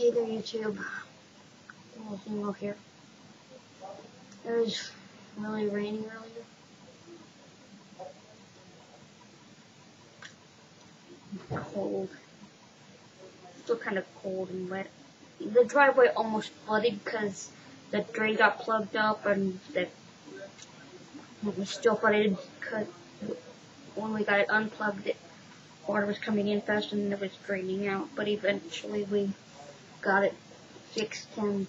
Hey there, YouTube. Lolzemo here. It was really raining earlier. Cold. Still kind of cold and wet. The driveway almost flooded because the drain got plugged up, and it was still flooded because when we got it unplugged, water was coming in fast and it was draining out. But eventually we got it fixed and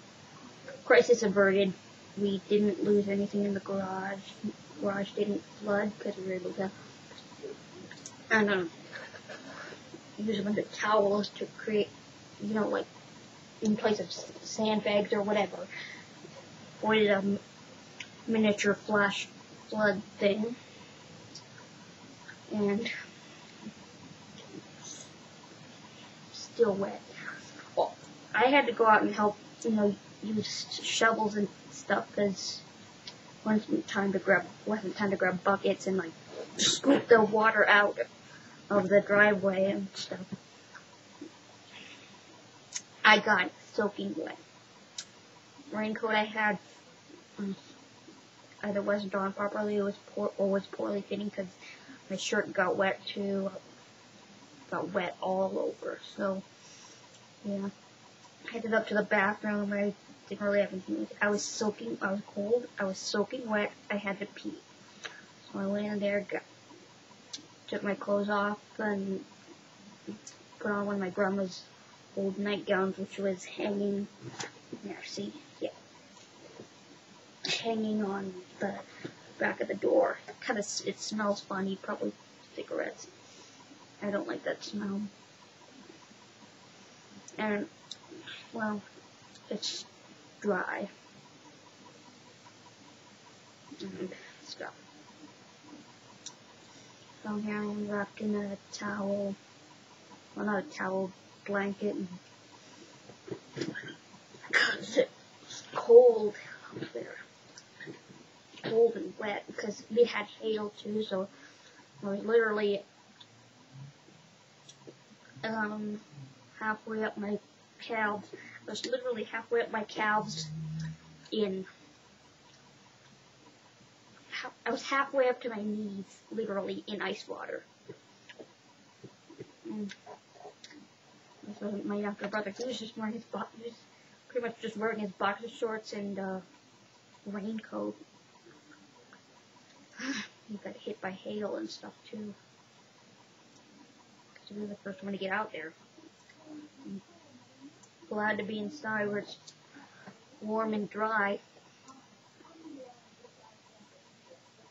crisis averted. We didn't lose anything in the garage. The garage didn't flood because we were able to use a bunch of towels to create, like in place of sandbags or whatever. We did a miniature flash flood thing, and still wet. Well, I had to go out and help, use shovels and stuff because wasn't time to grab buckets and scoop the water out of the driveway and stuff. I got soaking wet. Raincoat I had either wasn't on properly or was poorly fitting because my shirt got wet too. Got wet all over. So yeah, I headed up to the bathroom. I didn't really have anything. I was cold. I was soaking wet. I had to pee. So I went in there, took my clothes off, and put on one of my grandma's old nightgowns, which was hanging. Hanging on the back of the door. It smells funny, probably cigarettes. I don't like that smell. And, well, it's dry. And stuff. So here I am wrapped in a towel. Well, not a towel, blanket. Because it's cold up there. Cold and wet because we had hail too, so I was literally halfway up my calves. I was literally halfway up my calves I was halfway up to my knees, literally, in ice water. And this wasn't my younger brother. He was just wearing he was pretty much just wearing his boxer shorts and raincoat. He got hit by hail and stuff too. Because we were the first one to get out there. I'm glad to be inside where it's warm and dry.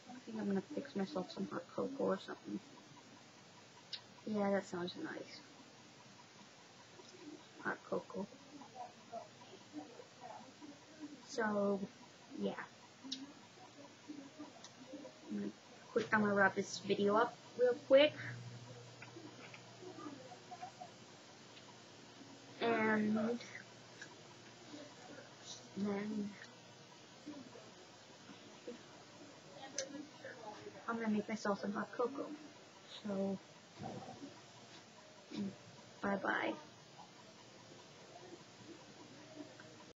I think I'm gonna fix myself some hot cocoa or something. Yeah, that sounds nice. Hot cocoa. So, yeah. I'm gonna wrap this video up real quick. And then I'm gonna make myself some hot cocoa. So, bye-bye.